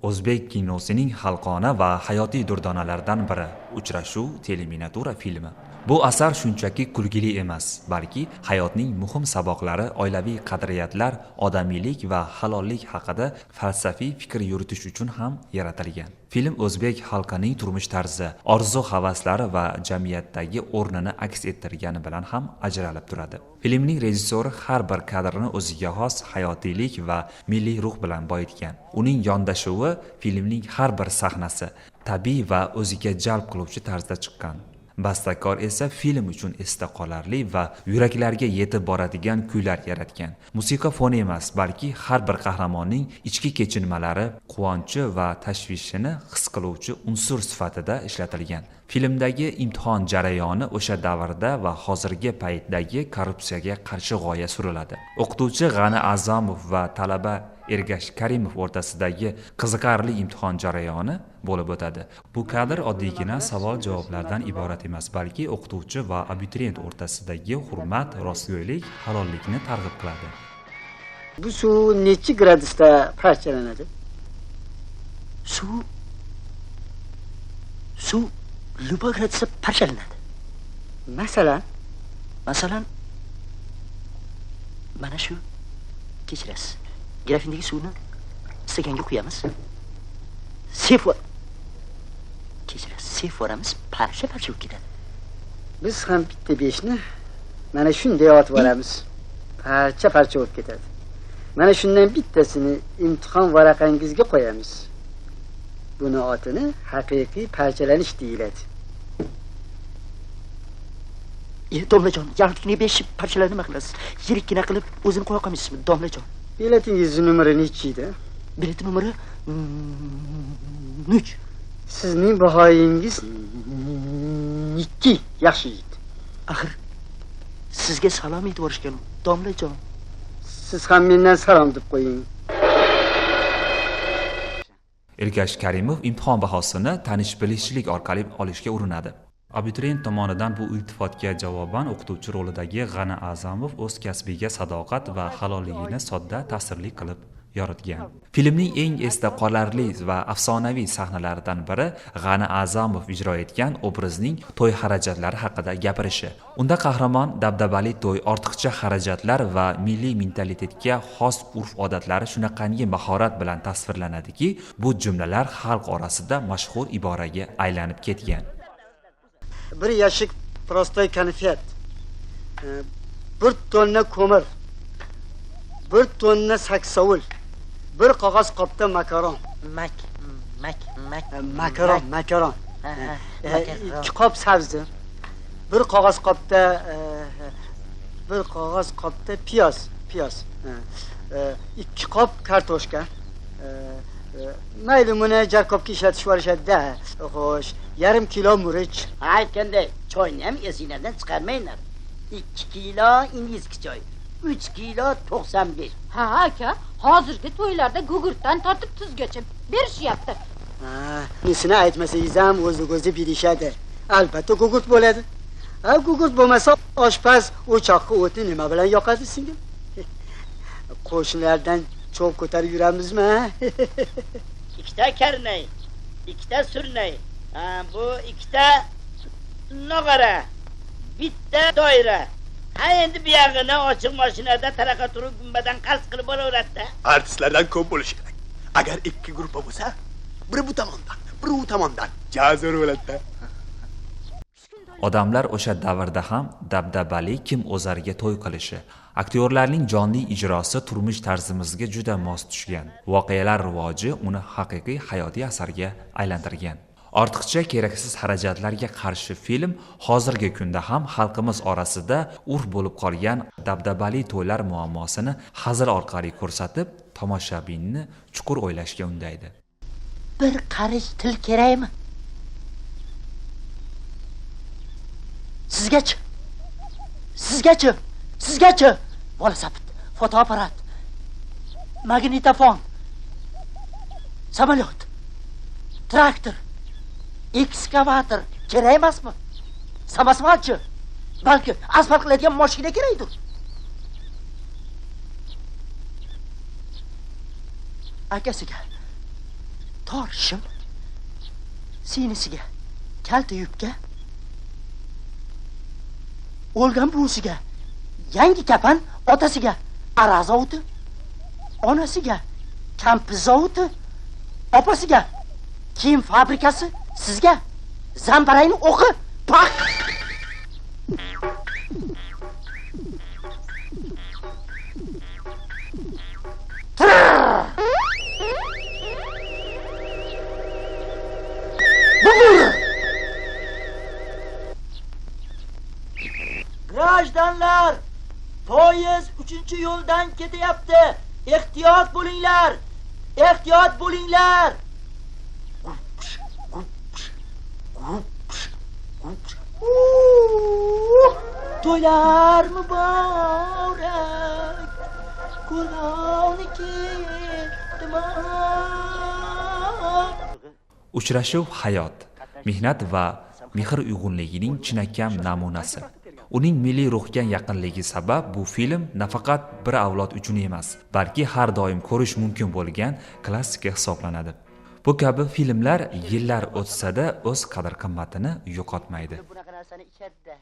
O'zbek kinosining xalqona va hayotiy durdonalaridan biri Uchrashuv teleminiatura filmi. Bu asar shunchaki kulgili emas, balki hayotning muhim saboqlari, oilaviy qadriyatlar, odamiylik va halollik haqida falsafiy fikr yuritish uchun ham yaratilgan. Film o'zbek xalqining turmush tarzi, orzu-havaslari va jamiyatdagi o'rnini aks ettirgani bilan ham ajralib turadi. Filmning rejissyori har bir kadrini o'ziga xos hayotiylik va milliy ruh bilan boyitgan. Uning yondashuvi filmning har bir sahnasi tabiiy va o'ziga jalb qiluvchi tarzda chiqqan. Bastakor esa film uchun esda qolarli va yuraklarga yetib boradigan kuylar yaratgan. Musiqa foni emas, balki har bir qahramonning ichki kechinmalari, quvonchi va tashvishini his qiluvchi unsur sifatida ishlatilgan. Filmdagi imtihon jarayoni o'sha davrda va hozirgi paytdagi korrupsiyaga qarshi g'oya suriladi. O'qituvchi G'ani A'zamov va talaba Ergash Karimov o'rtasidagi qiziqarli imtihon jarayoni bo'lib o'tadi. Bu kadr oddiygina savol-javoblardan iborat emas, balki o'qituvchi va abituriyent o'rtasidagi hurmat, rostgo'ylik, halollikni targ'ib qiladi. Bu suv necha gradusda parchalanadi? Suv любой gradusda parchalanadi. Masalan mana shu kechirasiz. Grafindagi suvni stakanga quyamiz. Seforamiz parcha-parcha bo'lib ketadi. Biz ham bitta beshni mana shunday otib olamiz. Parcha-parcha bo'lib ketadi. Mana shundan bittasini imtihon varaqangizga qo'yamiz. Buni otini haqiqiy parchalanish deyiladi. Domlajon, yaltiqni 5 parchalar nima qilasiz? Yirikkina qilib o'zini qo'ya qolmaysizmi, domlajon? Biletingiz numeri nechida? Bilet numeri 3. Sizning bahoyingiz 2. Yaxshi yigit. Axir sizga salom aytib borishgan, domlajon. Siz ham mendan salom deb qo'ying. Ergash Karimov imtihon bahosini tanish-bilishchilik orqali olishga urinadi. Abituriyent tomonidan bu iltifotga javoban o'qituvchi rolidagi G'ani A'zamov o'z kasbiga sadoqat va halolligini sodda, ta'sirli qilib yoritgan. Filmning eng esda qolarli va afsonaviy sahnalaridan biri G'ani A'zamov ijro etgan obrazning to'y xarajatlari haqida gapirishi. Unda qahramon dabdabali to'y, ortiqcha xarajatlar va milliy mentalitetga xos urf-odatlari shunaqangi mahorat bilan tasvirlanadiki, bu jumlalar xalq orasida mashhur iboraga aylanib ketgan. Bir yashik prostoy konfet, 1 tonna ko'mir, 1 tonna saksovul, 1 qog'oz qopda makaron. Makaron. 2 qop sabzi, 1 qog'oz qopda piyoz. 2 qop kartoshka. Mayli, buni jarkobga ishlatib yuborishadi-da. Xo'sh, 1/2 kilo murch. Aytganday, choyni ham esinglardan chiqarmanglar. 2 kilo indiyskiy choy, 3 kilo 95. Ha aka, hozirgi to'ylarda gugurtdan tortib tuzgacha berishyapti. Nesini aytmasangiz ham o'zi berishadi. Albatta gugurt bo'ladi. Gugurt bo'lmasa oshpaz o'choqqa o'tni nima bilan yoqadi singil? Qo'shnilardan cho'p ko'tarib yuramizmi? 2 ta karnay, 2 ta surnay, bu 2 ta nog'ora, 1 ta doira. Endi bu yog'ini ochiq mashinada taraqa turib gumbadan qals qilib bo'laveradi-da. Artistlardan ko'p bo'lishi kerak. Agar 2 guruh bo'lsa, biri bu tomondan, biri u tomondan jazor bo'ladi-da. Odamlar o'sha davrda ham dabdabali kim o'zariga to'y qilishi, aktyorlarning jonli ijrosi turmush tarzimizga juda mos tushgan. Voqealar rivoji uni haqiqiy hayotiy asarga aylantirgan. Ortiqcha keraksiz xarajatlarga qarshi film hozirgi kunda ham xalqimiz orasida urf bo'lib qolgan dabdabali to'ylar muammosini hazil orqali ko'rsatib, tomoshabinni chuqur o'ylashga undaydi. Bir qarich til kerakmi? Sizgachi bola sapit, fotoapparat, magnitofon, samolyot, traktor, ekskavator kerak emasmi? Samasmonchi, balki asfalt qiladigan mashina kerakdir. akasiga Forishim sinisiga, kalta yubka, o'lgan buvisiga yangi kafan, otasiga aroq zavodi, onasiga kampiz zavodi, opasiga kiyim fabrikasi, sizga zambarayning o'qi, pak. Grajdanlar, poyezd 3-yo'ldan ketyapti. Ehtiyot bo'linglar. Ehtiyot bo'linglar. To'ylar muborak. Qur'onniki Uchrashuv hayot, mehnat va mehr uyg'unligining chinakam namunasi. Uning milliy ruhga yaqinligi sabab bu film nafaqat bir avlod uchun emas, balki har doim ko'rish mumkin bo'lgan klassika hisoblanadi. Bu kabi filmlar yillar o'tsa-da o'z qadr-qimmatini yo'qotmaydi. Bunaqa narsani ichadi-da.